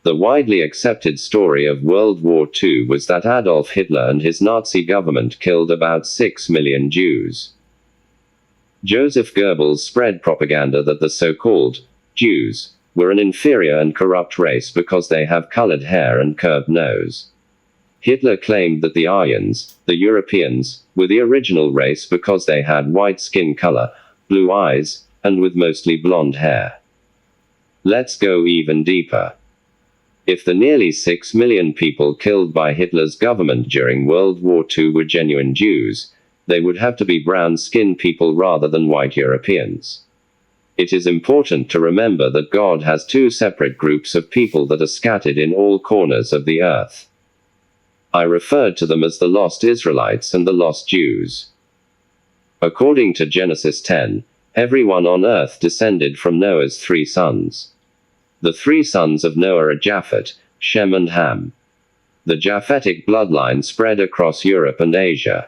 The widely accepted story of World War II was that Adolf Hitler and his Nazi government killed about 6 million Jews. Joseph Goebbels spread propaganda that the so-called Jews were an inferior and corrupt race because they have colored hair and curved nose. Hitler claimed that the Aryans, the Europeans, were the original race because they had white skin color, blue eyes, and with mostly blonde hair. Let's go even deeper. If the nearly 6 million people killed by Hitler's government during World War II were genuine Jews, they would have to be brown-skinned people rather than white Europeans. It is important to remember that God has 2 separate groups of people that are scattered in all corners of the earth. I referred to them as the lost Israelites and the lost Jews. According to Genesis 10, everyone on earth descended from Noah's 3 sons. The 3 sons of Noah are Japhet, Shem and Ham. The Japhetic bloodline spread across Europe and Asia.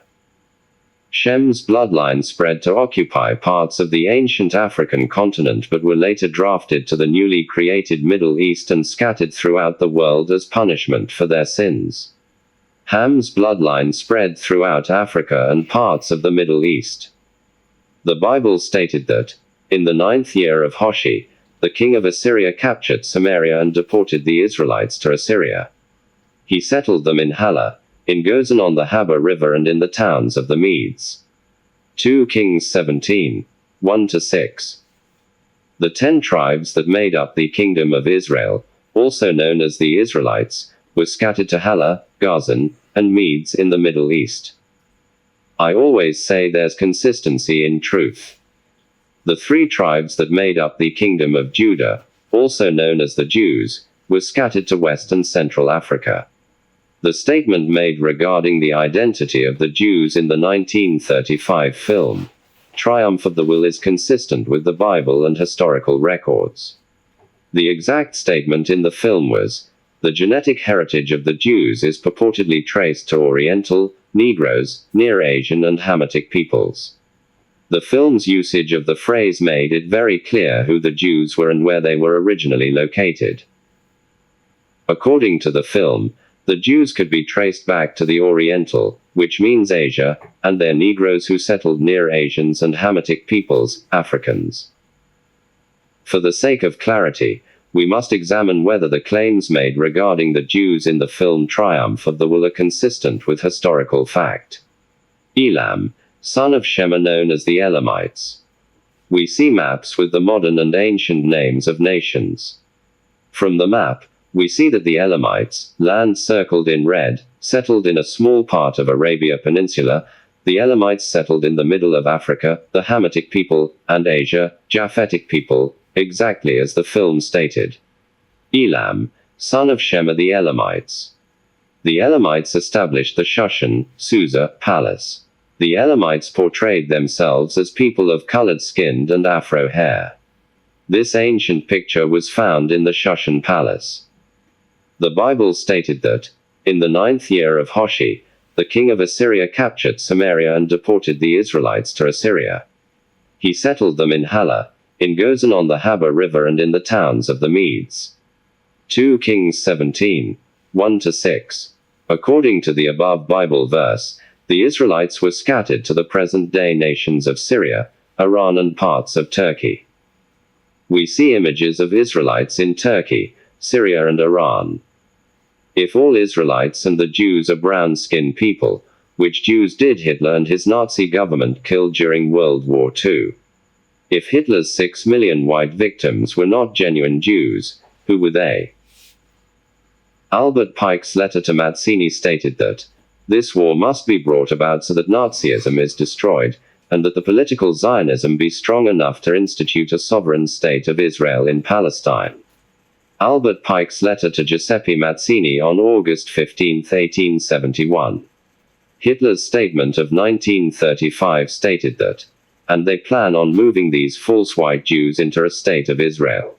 Shem's bloodline spread to occupy parts of the ancient African continent but were later drafted to the newly created Middle East and scattered throughout the world as punishment for their sins. Ham's bloodline spread throughout Africa and parts of the Middle East. The Bible stated that, in the 9th year of Hoshea, the king of Assyria captured Samaria and deported the Israelites to Assyria. He settled them in Halah, in Gozan on the Habor River and in the towns of the Medes. 2 Kings 17, 1-6. The 10 tribes that made up the kingdom of Israel, also known as the Israelites, were scattered to Halah, Gozan, and Medes in the Middle East. I always say there's consistency in truth. The 3 tribes that made up the kingdom of Judah, also known as the Jews, were scattered to West and Central Africa. The statement made regarding the identity of the Jews in the 1935 film, Triumph of the Will, is consistent with the Bible and historical records. The exact statement in the film was, "The genetic heritage of the Jews is purportedly traced to Oriental, Negroes, Near Asian and Hamitic peoples." The film's usage of the phrase made it very clear who the Jews were and where they were originally located. According to the film, the Jews could be traced back to the Oriental, which means Asia, and their Negroes who settled near Asians and Hamitic peoples, Africans. For the sake of clarity, we must examine whether the claims made regarding the Jews in the film Triumph of the Will are consistent with historical fact. Elam, son of Shem, are known as the Elamites. We see maps with the modern and ancient names of nations. From the map, we see that the Elamites, land circled in red, settled in a small part of Arabia Peninsula, the Elamites settled in the middle of Africa, the Hamitic people, and Asia, Japhetic people, exactly as the film stated. Elam, son of Shem, are the Elamites. The Elamites established the Shushan, Susa, palace. The Elamites portrayed themselves as people of colored skin and afro hair. This ancient picture was found in the Shushan palace. The Bible stated that, in the 9th year of Hoshi, the king of Assyria captured Samaria and deported the Israelites to Assyria. He settled them in Hala, in Gozan on the Haba River and in the towns of the Medes. 2 Kings 17, 1-6. According to the above Bible verse, the Israelites were scattered to the present-day nations of Syria, Iran and parts of Turkey. We see images of Israelites in Turkey, Syria and Iran. If all Israelites and the Jews are brown-skinned people, which Jews did Hitler and his Nazi government kill during World War II? If Hitler's 6 million white victims were not genuine Jews, who were they? Albert Pike's letter to Mazzini stated that, "This war must be brought about so that Nazism is destroyed, and that the political Zionism be strong enough to institute a sovereign state of Israel in Palestine." Albert Pike's letter to Giuseppe Mazzini on August 15, 1871. Hitler's statement of 1935 stated that, "And they plan on moving these false white Jews into a state of Israel."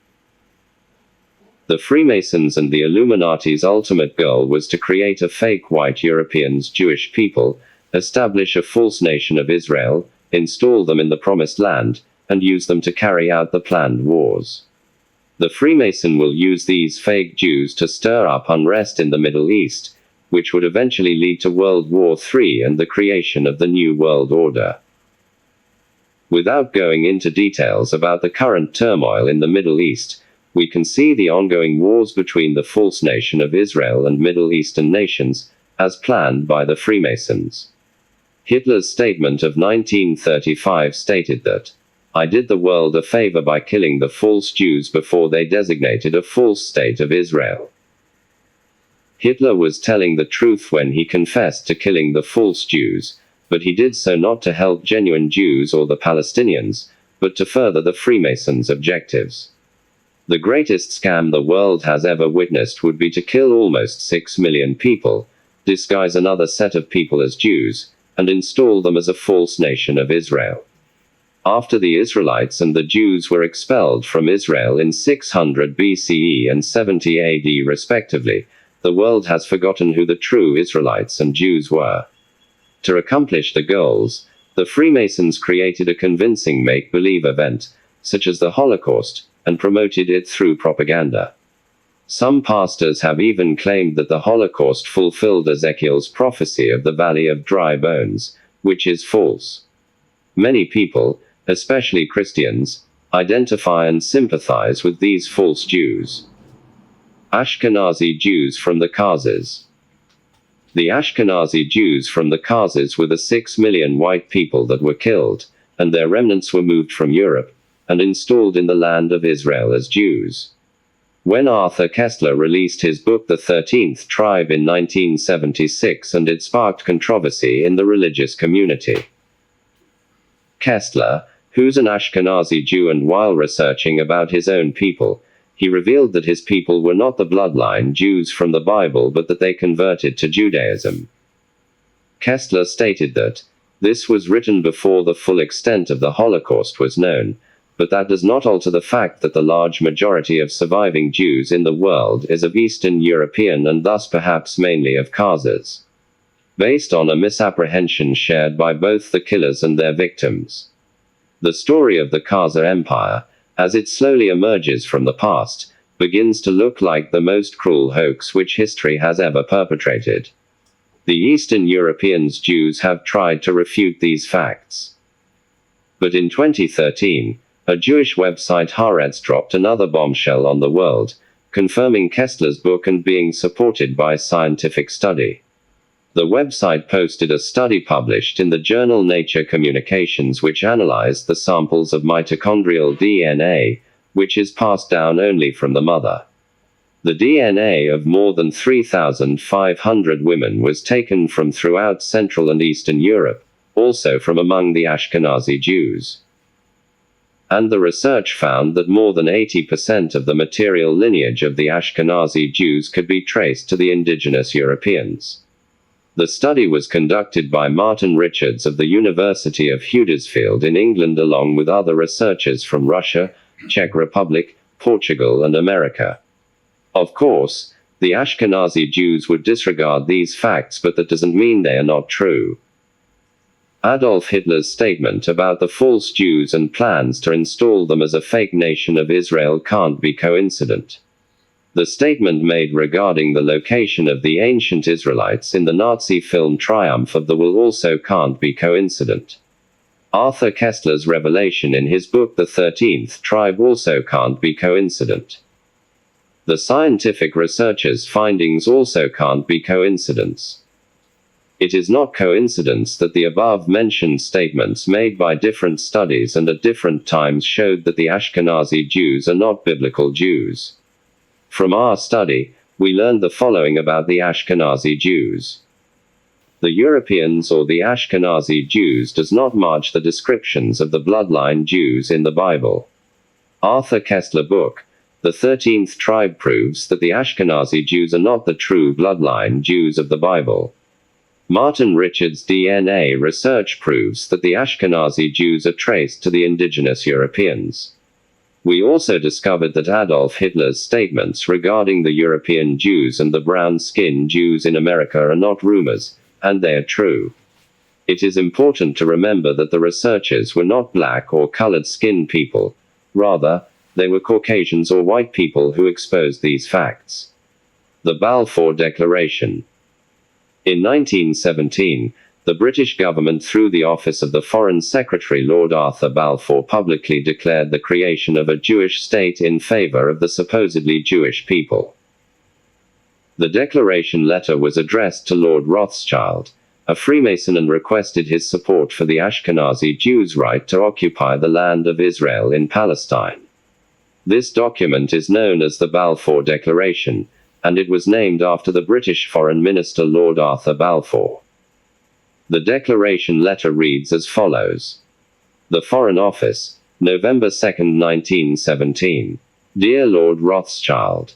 The Freemasons and the Illuminati's ultimate goal was to create a fake white Europeans Jewish people, establish a false nation of Israel, install them in the Promised Land, and use them to carry out the planned wars. The Freemason will use these fake Jews to stir up unrest in the Middle East, which would eventually lead to World War III and the creation of the New World Order. Without going into details about the current turmoil in the Middle East, we can see the ongoing wars between the false nation of Israel and Middle Eastern nations, as planned by the Freemasons. Hitler's statement of 1935 stated that, "I did the world a favor by killing the false Jews before they designated a false state of Israel." Hitler was telling the truth when he confessed to killing the false Jews, but he did so not to help genuine Jews or the Palestinians, but to further the Freemasons' objectives. The greatest scam the world has ever witnessed would be to kill almost 6 million people, disguise another set of people as Jews, and install them as a false nation of Israel. After the Israelites and the Jews were expelled from Israel in 600 BCE and 70 AD respectively, the world has forgotten who the true Israelites and Jews were. To accomplish the goals, the Freemasons created a convincing make-believe event, such as the Holocaust, and promoted it through propaganda. Some pastors have even claimed that the Holocaust fulfilled Ezekiel's prophecy of the Valley of Dry Bones, which is false. Many people, especially Christians, identify and sympathize with these false Jews. Ashkenazi Jews from the Khazars. The Ashkenazi Jews from the Khazars were the 6 million white people that were killed, and their remnants were moved from Europe, and installed in the land of Israel as Jews. When Arthur Koestler released his book The 13th Tribe in 1976, and it sparked controversy in the religious community. Koestler, who's an Ashkenazi Jew, and while researching about his own people, he revealed that his people were not the bloodline Jews from the Bible but that they converted to Judaism. Koestler stated that, "This was written before the full extent of the Holocaust was known, but that does not alter the fact that the large majority of surviving Jews in the world is of Eastern European and thus perhaps mainly of Khazars. Based on a misapprehension shared by both the killers and their victims. The story of the Khazar Empire, as it slowly emerges from the past, begins to look like the most cruel hoax which history has ever perpetrated. The Eastern Europeans Jews have tried to refute these facts. But in 2013, a Jewish website Haaretz dropped another bombshell on the world, confirming Kessler's book and being supported by scientific study. The website posted a study published in the journal Nature Communications which analyzed the samples of mitochondrial DNA, which is passed down only from the mother. The DNA of more than 3,500 women was taken from throughout Central and Eastern Europe, also from among the Ashkenazi Jews. And the research found that more than 80% of the material lineage of the Ashkenazi Jews could be traced to the indigenous Europeans. The study was conducted by Martin Richards of the University of Huddersfield in England along with other researchers from Russia, Czech Republic, Portugal and America. Of course, the Ashkenazi Jews would disregard these facts, but that doesn't mean they are not true. Adolf Hitler's statement about the false Jews and plans to install them as a fake nation of Israel can't be coincident. The statement made regarding the location of the ancient Israelites in the Nazi film Triumph of the Will also can't be coincident. Arthur Kessler's revelation in his book The 13th Tribe also can't be coincident. The scientific researchers' findings also can't be coincidence. It is not coincidence that the above-mentioned statements made by different studies and at different times showed that the Ashkenazi Jews are not biblical Jews. From our study, we learned the following about the Ashkenazi Jews. The Europeans or the Ashkenazi Jews does not match the descriptions of the bloodline Jews in the Bible. Arthur Kessler book, The 13th Tribe proves that the Ashkenazi Jews are not the true bloodline Jews of the Bible. Martin Richards' DNA research proves that the Ashkenazi Jews are traced to the indigenous Europeans. We also discovered that Adolf Hitler's statements regarding the European Jews and the brown-skinned Jews in America are not rumors, and they are true. It is important to remember that the researchers were not black or colored-skinned people. Rather, they were Caucasians or white people who exposed these facts. The Balfour Declaration. In 1917, the British government through the office of the Foreign Secretary Lord Arthur Balfour publicly declared the creation of a Jewish state in favor of the supposedly Jewish people. The declaration letter was addressed to Lord Rothschild, a Freemason, and requested his support for the Ashkenazi Jews' right to occupy the land of Israel in Palestine. This document is known as the Balfour Declaration, and it was named after the British Foreign Minister Lord Arthur Balfour. The declaration letter reads as follows. The Foreign Office, November 2, 1917. Dear Lord Rothschild,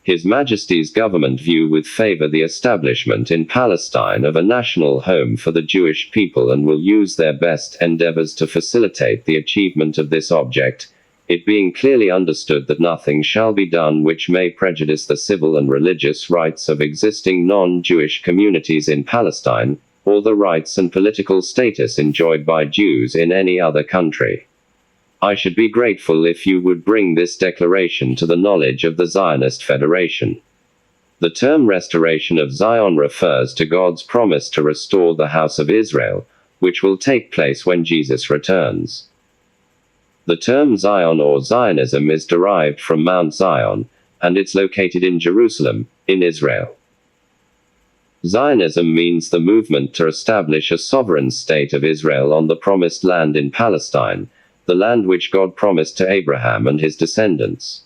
His Majesty's government view with favor the establishment in Palestine of a national home for the Jewish people and will use their best endeavors to facilitate the achievement of this object, it being clearly understood that nothing shall be done which may prejudice the civil and religious rights of existing non-Jewish communities in Palestine, or the rights and political status enjoyed by Jews in any other country. I should be grateful if you would bring this declaration to the knowledge of the Zionist Federation. The term restoration of Zion refers to God's promise to restore the house of Israel, which will take place when Jesus returns. The term Zion or Zionism is derived from Mount Zion, and it's located in Jerusalem, in Israel. Zionism means the movement to establish a sovereign state of Israel on the promised land in Palestine, the land which God promised to Abraham and his descendants.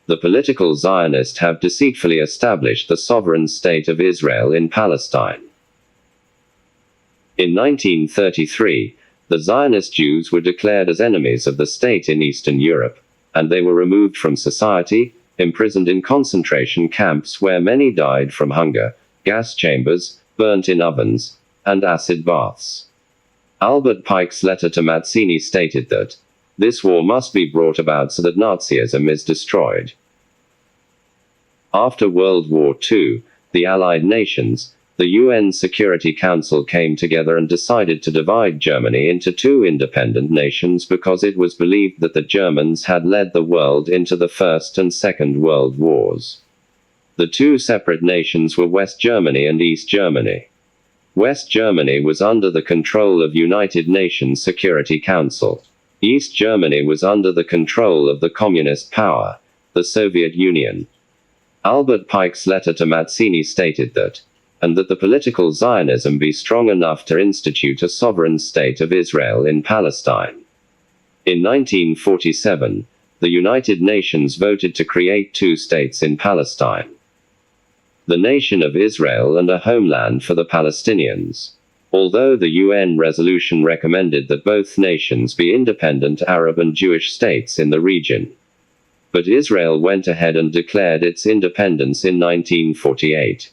The political Zionists have deceitfully established the sovereign state of Israel in Palestine. In 1933, the Zionist Jews were declared as enemies of the state in Eastern Europe, and they were removed from society, imprisoned in concentration camps where many died from hunger, gas chambers, burnt in ovens, and acid baths. Albert Pike's letter to Mazzini stated that this war must be brought about so that Nazism is destroyed. After World War II, the Allied nations, the UN Security Council came together and decided to divide Germany into two independent nations because it was believed that the Germans had led the world into the First and Second World Wars. The two separate nations were West Germany and East Germany. West Germany was under the control of United Nations Security Council. East Germany was under the control of the communist power, the Soviet Union. Albert Pike's letter to Mazzini stated that, and that the political Zionism be strong enough to institute a sovereign state of Israel in Palestine. In 1947, the United Nations voted to create two states in Palestine: the nation of Israel and a homeland for the Palestinians. Although the UN resolution recommended that both nations be independent Arab and Jewish states in the region. But Israel went ahead and declared its independence in 1948.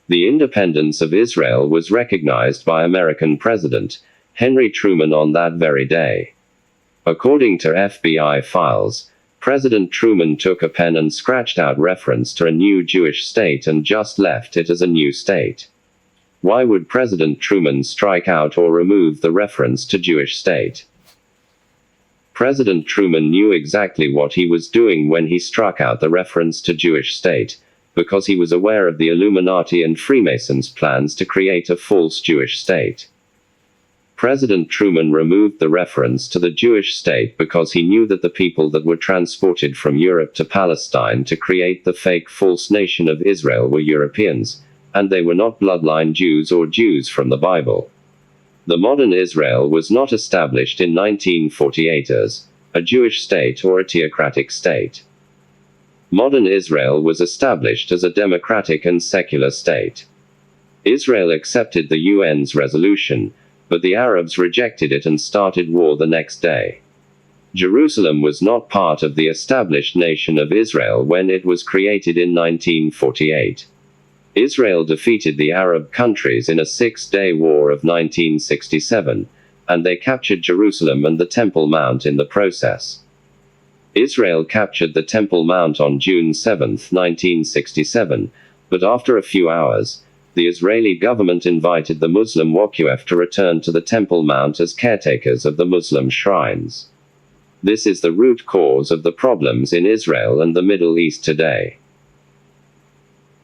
The independence of Israel was recognized by American President Henry Truman on that very day. According to FBI files, President Truman took a pen and scratched out reference to a new Jewish state and just left it as a new state. Why would President Truman strike out or remove the reference to Jewish state? President Truman knew exactly what he was doing when he struck out the reference to Jewish state, because he was aware of the Illuminati and Freemasons' plans to create a false Jewish state. President Truman removed the reference to the Jewish state because he knew that the people that were transported from Europe to Palestine to create the fake false nation of Israel were Europeans, and they were not bloodline Jews or Jews from the Bible. The modern Israel was not established in 1948 as a Jewish state or a theocratic state. Modern Israel was established as a democratic and secular state. Israel accepted the UN's resolution, but the Arabs rejected it and started war the next day. Jerusalem was not part of the established nation of Israel when it was created in 1948. Israel defeated the Arab countries in a six-day war of 1967, and they captured Jerusalem and the Temple Mount in the process. Israel captured the Temple Mount on June 7, 1967, but after a few hours, the Israeli government invited the Muslim Waqf to return to the Temple Mount as caretakers of the Muslim shrines. This is the root cause of the problems in Israel and the Middle East today.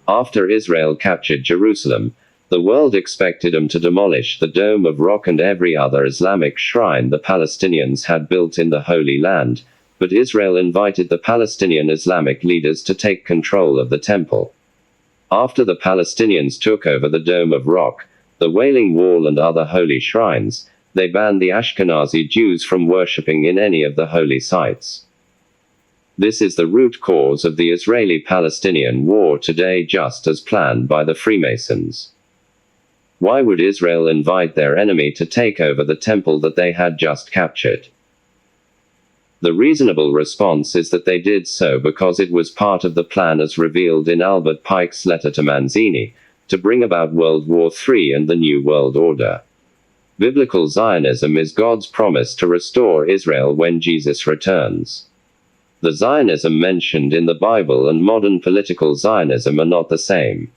After Israel captured Jerusalem, the world expected them to demolish the Dome of Rock and every other Islamic shrine the Palestinians had built in the Holy Land, but Israel invited the Palestinian Islamic leaders to take control of the temple. After the Palestinians took over the Dome of Rock, the Wailing Wall and other holy shrines, they banned the Ashkenazi Jews from worshipping in any of the holy sites. This is the root cause of the Israeli-Palestinian war today, just as planned by the Freemasons. Why would Israel invite their enemy to take over the temple that they had just captured? The reasonable response is that they did so because it was part of the plan as revealed in Albert Pike's letter to Mazzini, to bring about World War III and the New World Order. Biblical Zionism is God's promise to restore Israel when Jesus returns. The Zionism mentioned in the Bible and modern political Zionism are not the same.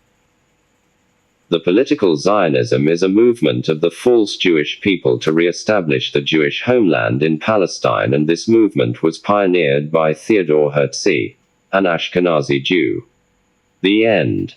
The political Zionism is a movement of the false Jewish people to re-establish the Jewish homeland in Palestine, and this movement was pioneered by Theodor Herzl, an Ashkenazi Jew. The end.